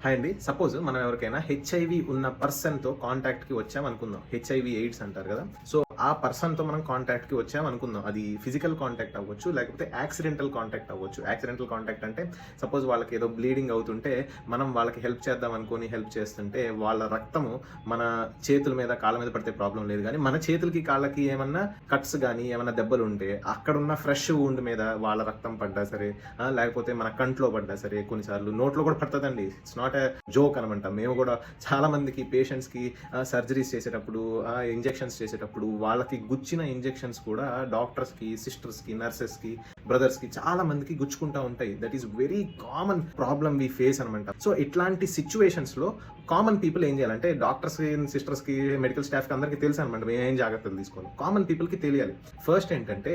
Hi అండి. Suppose మనం ఎవరికైనా హెచ్ఐవి ఉన్న పర్సన్‌తో కాంటాక్ట్‌కి వచ్చామనుకుందాం. హెచ్ఐవి ఎయిడ్స్ అంటారు గదా! సో, ఆ పర్సన్‌తో మనం కాంటాక్ట్‌కి వచ్చామనుకుందాం. అది ఫిజికల్ కాంటాక్ట్ అవ్వచ్చు, లేకపోతే యాక్సిడెంటల్ కాంటాక్ట్ అవ్వచ్చు. యాక్సిడెంటల్ కాంటాక్ట్ అంటే సపోజ్ వాళ్ళకి ఏదో బ్లీడింగ్ అవుతుంటే, మనం వాళ్ళకి హెల్ప్ చేద్దాం అనుకోని హెల్ప్ చేస్తుంటే, వాళ్ళ రక్తము మన చేతుల మీద, కాళ్ళ మీద పడితే ప్రాబ్లమ్ లేదు గానీ, మన చేతులకి, కాళ్ళకి ఏమన్నా కట్స్ గానీ, ఏమన్నా దెబ్బలుంటే, అక్కడున్న ఫ్రెష్ వూండ్ మీద వాళ్ళ రక్తం పడ్డా సరే, లేకపోతే మన కంట్లో పడ్డా సరే, కొన్నిసార్లు నోట్లో కూడా పడతదండి. ఇట్స్ నాట్ ఎ జోక్ అనమాట. మేము కూడా చాలా మందికి పేషెంట్స్‌కి సర్జరీస్ చేసేటప్పుడు, ఇంజెక్షన్స్ చేసేటప్పుడు వాళ్ళకి గుచ్చిన ఇంజెక్షన్స్ కూడా డాక్టర్స్‌కి, సిస్టర్స్‌కి, నర్సెస్‌కి, బ్రదర్స్‌కి చాలా మందికి గుచ్చుకుంటా ఉంటాయి. That is very common problem we face అనమాట. సో ఇట్లాంటి సిట్యుయేషన్స్‌లో కామన్ పీపుల్ ఏం చేయాలంటే డాక్టర్స్‌కి, సిస్టర్స్‌కి, మెడికల్ స్టాఫ్‌కి అందరికీ తెలుసు అనమాట. మేము ఏం జాగ్రత్తలు తీసుకోవాలి. కామన్ పీపుల్‌కి తెలియాలి. ఫస్ట్ ఏంటంటే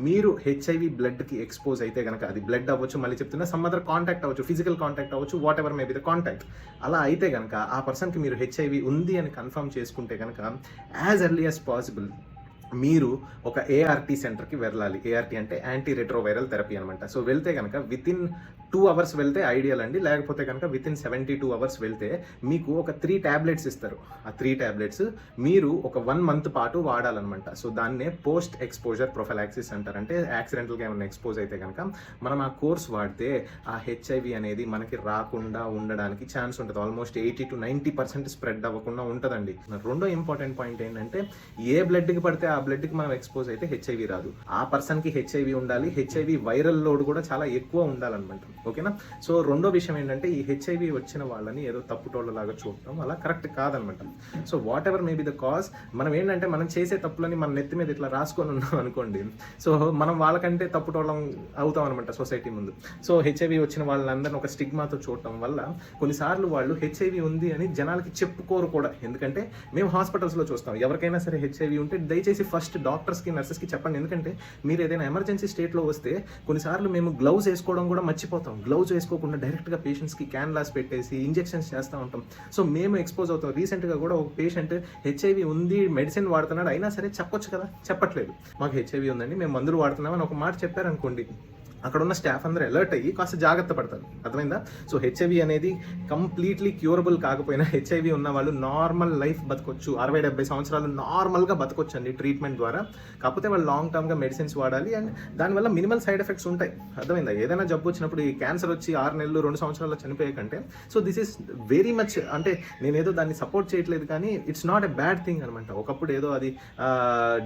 మీరు హెచ్ఐవి బ్లడ్‌కి ఎక్స్‌పోజ్ అయితే గనక అది బ్లడ్ అవ్వచ్చు, మళ్ళీ చెప్తున్నా సమ్ అదర్ కాంటాక్ట్ అవ్వచ్చు, ఫిజికల్ కాంటాక్ట్ అవ్వచ్చు, what ever may be the contact. అలా అయితే గనక ఆ పర్సన్‌కి మీరు హెచ్ఐవి ఉంది అని కన్ఫర్మ్ చేసుకుంటే గనక యాజ్ ఎర్లీ యాజ్ పాసిబుల్ మీరు ఒక ఏఆర్టీ సెంటర్‌కి వెళ్ళాలి. ఏఆర్టీ అంటే యాంటీ రెట్రోవైరల్ థెరపీ అనమాట. సో వెళ్తే గనక వితిన్ 2 అవర్స్ వెళ్తే ఐడియల్ అండి. లేకపోతే గనక వితిన్ 72 అవర్స్ వెళ్తే మీకు ఒక 3 టాబ్లెట్స్ ఇస్తారు. ఆ 3 టాబ్లెట్స్ మీరు ఒక 1 మంత్ పాటు వాడాలనమాట. సో దాన్నే పోస్ట్ ఎక్స్‌పోజర్ ప్రొఫిలాక్సిస్ అంటారు. అంటే యాక్సిడెంటల్‌గా ఏమన్నా ఎక్స్‌పోజ్ అయితే గనక మనం ఆ కోర్స్ వాడితే ఆ హెచ్ఐవి అనేది మనకి రాకుండా ఉండడానికి ఛాన్స్ ఉంటది. ఆల్మోస్ట్ 80-90% స్ప్రెడ్ అవ్వకుండా ఉంటదండి. రెండో ఇంపార్టెంట్ పాయింట్ ఏంటంటే ఏ బ్లడ్‌కి పడితే ఆ బ్లడ్‌కి మనం ఎక్స్‌పోజ్ అయితే హెచ్ఐవి రాదు. ఆ పర్సన్‌కి హెచ్ఐవి ఉండాలి. హెచ్ఐవి వైరల్ లోడ్ కూడా చాలా ఎక్కువ ఉండాలన్నమాట. ఓకేనా? సో రెండో విషయం ఏంటంటే ఈ హెచ్ఐవి వచ్చిన వాళ్ళని ఏదో తప్పుటోళ్ళలాగా చూడటం అలా కరెక్ట్ కాదనమాట. So what ever may be the cause, మనం ఏంటంటే మనం చేసే తప్పులని మన నెత్తి మీద ఇట్లా రాసుకొని ఉన్నాం అనుకోండి. సో మనం వాళ్ళకంటే తప్పుటోళ్ళం అవుతాం అనమాట సొసైటీ ముందు. సో హెచ్ఐవి వచ్చిన వాళ్ళందరిని ఒక స్టిగ్మాతో చూడటం వల్ల కొన్నిసార్లు వాళ్ళు హెచ్ఐవి ఉంది అని జనాలకి చెప్పుకోరు కూడా. ఎందుకంటే మేము హాస్పిటల్స్‌లో చూస్తాం. ఎవరికైనా సరే హెచ్ఐవి ఉంటే దయచేసి ఫస్ట్ డాక్టర్స్‌కి, నర్సెస్‌కి చెప్పండి. ఎందుకంటే మీరు ఏదైనా ఎమర్జెన్సీ స్టేట్‌లో వస్తే కొన్నిసార్లు మేము గ్లౌస్ వేసుకోవడం కూడా మర్చిపోతాం. గ్లౌస్ వేసుకోకుండా డైరెక్ట్‌గా పేషెంట్స్‌కి క్యాన్లాస్ పెట్టేసి ఇంజెక్షన్స్ చేస్తూ ఉంటాం. సో మేము ఎక్స్‌పోజ్ అవుతాం. రీసెంట్‌గా కూడా ఒక పేషెంట్ హెచ్ఐవి ఉంది, మెడిసిన్ వాడుతున్నాడు, అయినా సరే చెప్పొచ్చు కదా, చెప్పట్లేదు. మాకు హెచ్ఐవి ఉందండి, మేము మందులు వాడుతున్నాం అని ఒక మాట చెప్పారనుకోండి, అక్కడ ఉన్న స్టాఫ్ అందరూ అలర్ట్ అయ్యి కాస్త జాగ్రత్త పడతారు. అర్థమైందా? సో హెచ్ఐవి అనేది కంప్లీట్లీ క్యూరబుల్ కాకపోయినా హెచ్ఐవి ఉన్న వాళ్ళు నార్మల్ లైఫ్ బతకొచ్చు. 60-70 సంవత్సరాలు నార్మల్గా బతకొచ్చు అండి ట్రీట్మెంట్ ద్వారా. కాకపోతే వాళ్ళు లాంగ్ టర్మ్గా మెడిసిన్స్ వాడాలి అండ్ దానివల్ల మినిమల్ సైడ్ ఎఫెక్ట్స్ ఉంటాయి. అర్థమైందా? ఏదైనా జబ్బు వచ్చినప్పుడు ఈ క్యాన్సర్ వచ్చి 6 నెలలు 2 సంవత్సరాల్లో చనిపోయే కంటే, so this is very much, అంటే నేనేదో దాన్ని సపోర్ట్ చేయట్లేదు కానీ it's not a bad thing అనమాట. ఒకప్పుడు ఏదో అది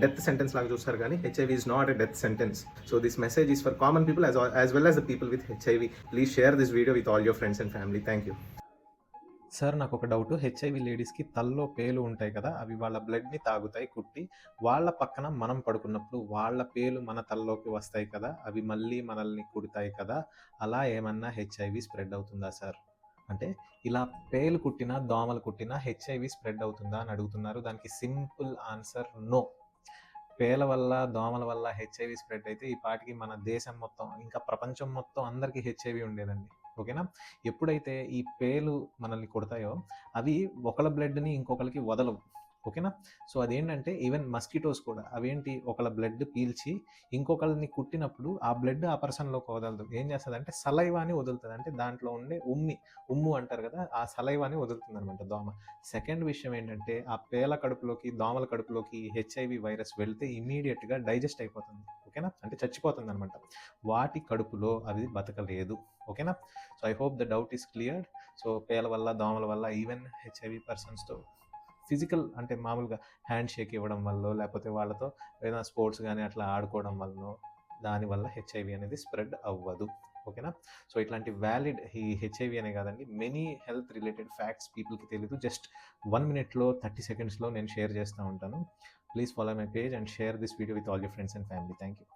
డెత్ సెంటెన్స్ లాగా చూస్తారు కానీ HIV is not a death sentence. So this message is for common people as well as the people with HIV. Please share this video with all your friends and family. Thank you. Sir నాకు ఒక doubt. HIV లేడీస్కి తల్లో పేలు ఉంటాయి కదా, అవి వాళ్ళ బ్లడ్ని తాగుతాయి కుట్టి. వాళ్ళ పక్కన మనం పడుకున్నప్పుడు వాళ్ళ పేలు మన తలలోకి వస్తాయి కదా, అవి మళ్ళీ మనల్ని కుడతాయి కదా, అలా ఏమన్నా హెచ్ఐవి స్ప్రెడ్ అవుతుందా సార్? అంటే ఇలా పేలు కుట్టినా దోమలు కుట్టినా హెచ్ఐవి స్ప్రెడ్ అవుతుందా అని అడుగుతున్నారు. దానికి సింపుల్ ఆన్సర్ నో. పేల వల్ల, దోమల వల్ల హెచ్ఐవి స్ప్రెడ్ అయితే ఈ పాటికి మన దేశం మొత్తం, ఇంకా ప్రపంచం మొత్తం అందరికీ హెచ్ఐవి ఉండేదండి. ఓకేనా? ఎప్పుడైతే ఈ పేలు మనల్ని కొడతాయో అవి ఒకళ్ళ బ్లడ్ని ఇంకొకరికి వదలవు. ఓకేనా? సో అదేంటంటే ఈవెన్ మస్కిటోస్ కూడా అవేంటి, ఒకళ్ళ బ్లడ్ పీల్చి ఇంకొకళ్ళని కుట్టినప్పుడు ఆ బ్లడ్ ఆ పర్సన్లోకి వదలదు. ఏం చేస్తుంది సలైవాని వదులుతుంది. అంటే దాంట్లో ఉండే ఉమ్ము అంటారు కదా, ఆ సలైవాని వదులుతుంది అనమాట దోమ. సెకండ్ విషయం ఏంటంటే ఆ పేల కడుపులోకి, దోమల కడుపులోకి హెచ్ఐవి వైరస్ వెళ్తే ఇమీడియట్గా డైజెస్ట్ అయిపోతుంది. ఓకేనా? అంటే చచ్చిపోతుంది అనమాట. వాటి కడుపులో అది బతకలేదు. ఓకేనా? So I hope the doubt is cleared. So పేల వల్ల, దోమల వల్ల, ఈవెన్ హెచ్ఐవి పర్సన్స్తో ఫిజికల్ అంటే మామూలుగా హ్యాండ్ షేక్ ఇవ్వడం వల్ల, లేకపోతే వాళ్ళతో ఏదైనా స్పోర్ట్స్ కానీ అట్లా ఆడుకోవడం వల్ల, దానివల్ల హెచ్ఐవి అనేది స్ప్రెడ్ అవ్వదు. ఓకేనా? సో ఇట్లాంటి వ్యాలిడ్ ఈ హెచ్ఐవి అనే కాదండి, మెనీ హెల్త్ రిలేటెడ్ ఫ్యాక్ట్స్ పీపుల్కి తెలియదు. జస్ట్ 1 మినిట్లో 30 సెకండ్స్లో నేను షేర్ చేస్తూ ఉంటాను. Please follow my page and share this video with all your friends and family. Thank you.